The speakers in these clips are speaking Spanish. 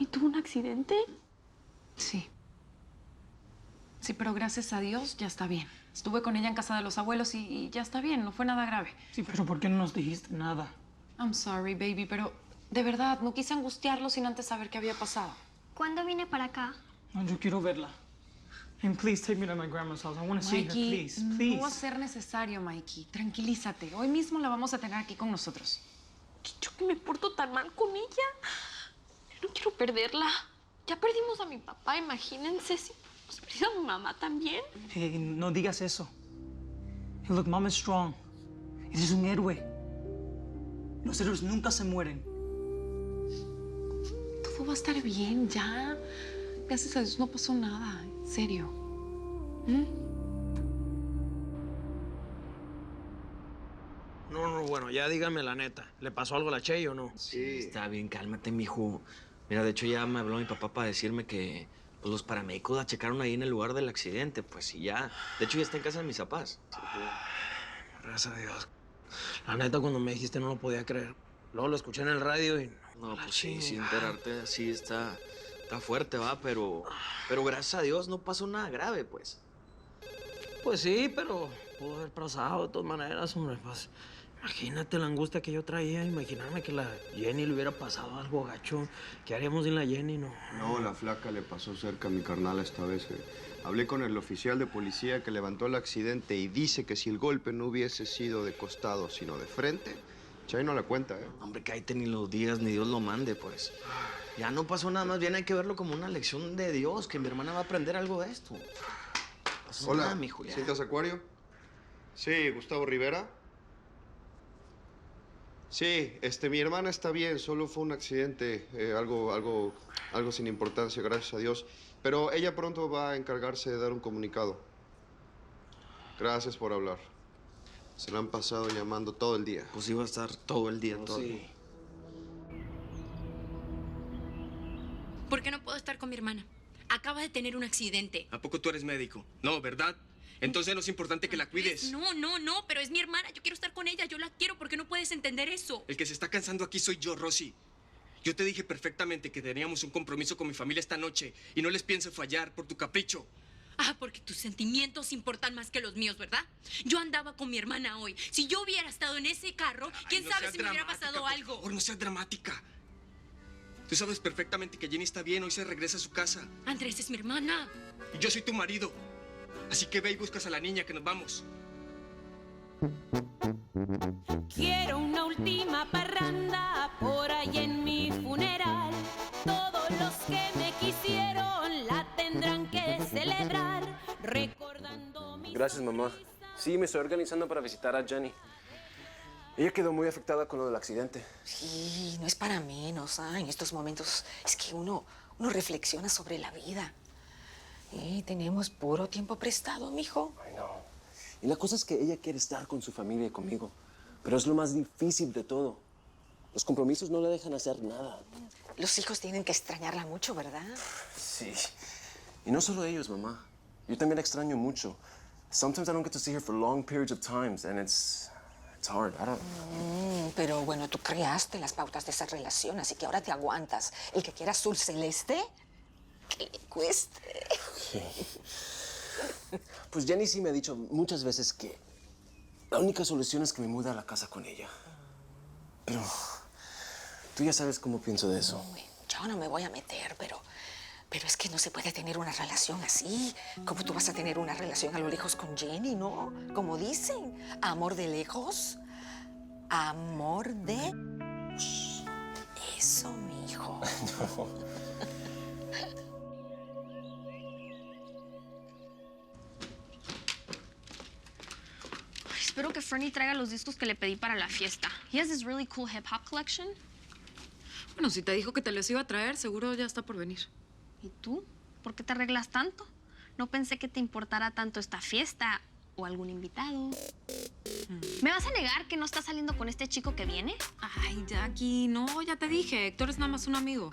tuvo un accidente? Sí. Sí, pero gracias a Dios ya está bien. Estuve con ella en casa de los abuelos y ya está bien, no fue nada grave. Sí, pero ¿por qué no nos dijiste nada? I'm sorry, baby, pero de verdad, no quise angustiarlo sin antes saber qué había pasado. ¿Cuándo viene para acá? No, yo quiero verla. And please take me to my grandma's house. I want to see her, Mikey, please, please. no va a ser necesario, Mikey. Tranquilízate. Hoy mismo la vamos a tener aquí con nosotros. ¿Yo que me porto tan mal con ella? Yo no quiero perderla. Ya perdimos a mi papá, imagínense si hemos perdido a mi mamá también. Hey, no digas eso. Hey, look, Mom is strong. Ese es un héroe. Los héroes nunca se mueren. Todo va a estar bien, ya. Gracias a Dios no pasó nada, en serio. No, bueno, ya dígame la neta. ¿Le pasó algo a la Chey o no? Sí, está bien, cálmate, mijo. Mira, de hecho ya me habló mi papá para decirme que pues, los paramédicos la checaron ahí en el lugar del accidente. Pues sí, ya. De hecho ya está en casa de mis papás. Gracias a Dios. La neta, cuando me dijiste no lo podía creer. Luego lo escuché en el radio y... No, pues sí, sin enterarte así está fuerte, va, pero gracias a Dios no pasó nada grave, pues. Pues sí, pero pudo haber pasado de todas maneras, hombre. Pues imagínate la angustia que yo traía, imaginarme que la Jenny le hubiera pasado algo gacho. ¿Qué haríamos sin la Jenny, no? No, la flaca le pasó cerca a mi carnal esta vez. Hablé con el oficial de policía que levantó el accidente y dice que si el golpe no hubiese sido de costado, sino de frente, Chay no la cuenta, ¿eh? Hombre, cállate, ni los días, ni Dios lo mande, pues. Ya no pasó nada, más bien hay que verlo como una lección de Dios, que mi hermana va a aprender algo de esto. Pasó Hola, nada, mijo, ya. ¿Cintas Acuario? Sí, Gustavo Rivera. Sí, mi hermana está bien, solo fue un accidente, algo sin importancia, gracias a Dios. Pero ella pronto va a encargarse de dar un comunicado. Gracias por hablar. Se la han pasado llamando todo el día. Pues iba a estar todo el día, todo. Sí. ¿Por qué no puedo estar con mi hermana? Acaba de tener un accidente. ¿A poco tú eres médico? No, ¿verdad? Entonces no es importante que la cuides. No, pero es mi hermana. Yo quiero estar con ella. Yo la quiero. ¿Por qué no puedes entender eso? El que se está cansando aquí soy yo, Rosy. Yo te dije perfectamente que teníamos un compromiso con mi familia esta noche y no les pienso fallar por tu capricho. Ah, porque tus sentimientos importan más que los míos, ¿verdad? Yo andaba con mi hermana hoy. Si yo hubiera estado en ese carro, quién no sabe seas si me hubiera dramática, pasado por algo. favor, no seas dramática. Tú sabes perfectamente que Jenny está bien, hoy se regresa a su casa. Andrés es mi hermana. Y yo soy tu marido. Así que ve y buscas a la niña, que nos vamos. Quiero una última parranda por ahí en mi funeral. Todos los que me quisieron la tendrán que celebrar, recordando mis... Gracias, mamá. Sí, me estoy organizando para visitar a Jenny. Ella quedó muy afectada con lo del accidente. Sí, no es para menos, en estos momentos es que uno reflexiona sobre la vida. Tenemos puro tiempo prestado, mijo. Ay, no. Y la cosa es que ella quiere estar con su familia y conmigo. Pero es lo más difícil de todo. Los compromisos no le dejan hacer nada. Los hijos tienen que extrañarla mucho, ¿verdad? Sí. Y no solo ellos, mamá. Yo también la extraño mucho. Sometimes I don't get to see her for long periods of times, and it's hard. I don't... Pero bueno, tú creaste las pautas de esa relación, así que ahora te aguantas. El que quiera azul celeste, que le cueste. Sí. Pues Jenny sí me ha dicho muchas veces que la única solución es que me mude a la casa con ella. Pero tú ya sabes cómo pienso de eso. Yo no me voy a meter, pero es que no se puede tener una relación así. ¿Cómo tú vas a tener una relación a lo lejos con Jenny, no? Como dicen, amor de lejos, amor de... Eso, mijo. No. Espero que Fernie traiga los discos que le pedí para la fiesta. He has this really cool hip hop collection. Bueno, si te dijo que te los iba a traer, seguro ya está por venir. ¿Y tú? ¿Por qué te arreglas tanto? No pensé que te importara tanto esta fiesta o algún invitado. ¿Me vas a negar que no estás saliendo con este chico que viene? Ay, Jackie, no, ya te dije. Héctor es nada más un amigo.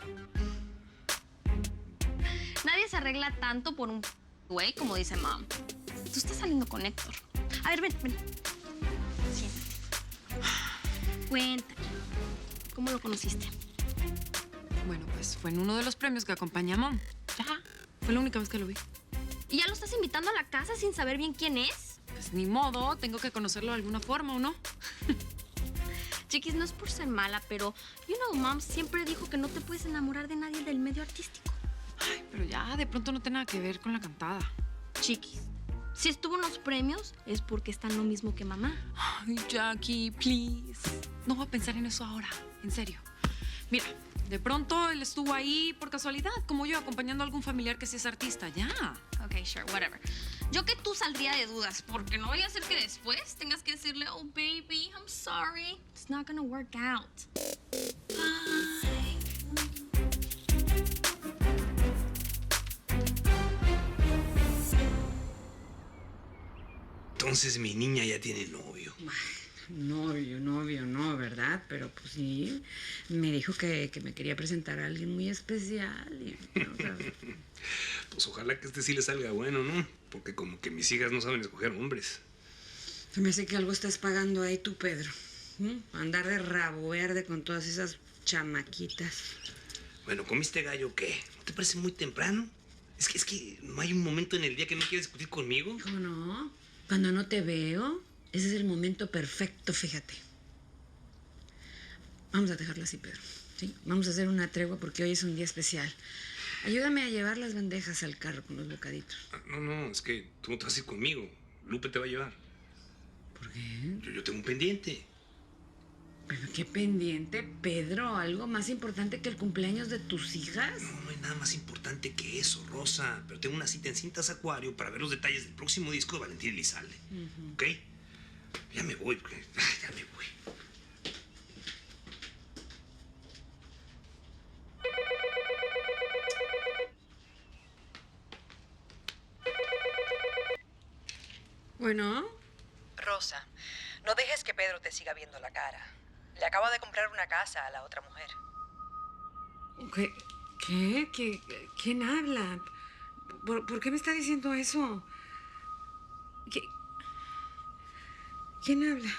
Nadie se arregla tanto por un güey, como dice Mom. Tú estás saliendo con Héctor. A ver, ven. Siéntate. Cuéntame. ¿Cómo lo conociste? Bueno, pues fue en uno de los premios que acompañé a Mom. Ya, fue la única vez que lo vi. ¿Y ya lo estás invitando a la casa sin saber bien quién es? Pues ni modo, tengo que conocerlo de alguna forma, ¿o no? Chiquis, no es por ser mala, pero, Mom siempre dijo que no te puedes enamorar de nadie del medio artístico. Ay, pero ya, de pronto no tiene nada que ver con la cantada. Chiquis, si estuvo en los premios es porque está en lo mismo que mamá. Ay, Jackie, please. No voy a pensar en eso ahora, en serio. Mira, de pronto él estuvo ahí por casualidad, como yo, acompañando a algún familiar que sí es artista, ya. Ok, sure, whatever. Yo que tú saldría de dudas, porque no vaya a ser que después tengas que decirle, oh, baby, I'm sorry. It's not gonna work out. Entonces mi niña ya tiene novio. Novio, no, ¿verdad? Pero pues sí, me dijo que me quería presentar a alguien muy especial. Y, o sea, Pues ojalá que este sí le salga bueno, ¿no? Porque como que mis hijas no saben escoger hombres. se me hace que algo estás pagando ahí tú, Pedro. Andar de rabo verde con todas esas chamaquitas. Bueno, ¿comiste gallo o qué? ¿No te parece muy temprano? Es que no hay un momento en el día que no quieras discutir conmigo. ¿Cómo no? Cuando no te veo, ese es el momento perfecto, fíjate. Vamos a dejarlo así, Pedro. ¿Sí? Vamos a hacer una tregua porque hoy es un día especial. Ayúdame a llevar las bandejas al carro con los bocaditos. No, es que tú no te vas a ir conmigo. Lupe te va a llevar. ¿Por qué? Yo tengo un pendiente. ¿Pero qué pendiente, Pedro? ¿Algo más importante que el cumpleaños de tus hijas? No hay nada más importante que eso, Rosa. Pero tengo una cita en Cintas Acuario para ver los detalles del próximo disco de Valentín Elizalde. ¿Ok? Ya me voy, ya me voy. Bueno. Rosa, no dejes que Pedro te siga viendo la cara. Le acabo de comprar una casa a la otra mujer. ¿Qué? ¿Quién habla? ¿Por qué me está diciendo eso? ¿Quién habla?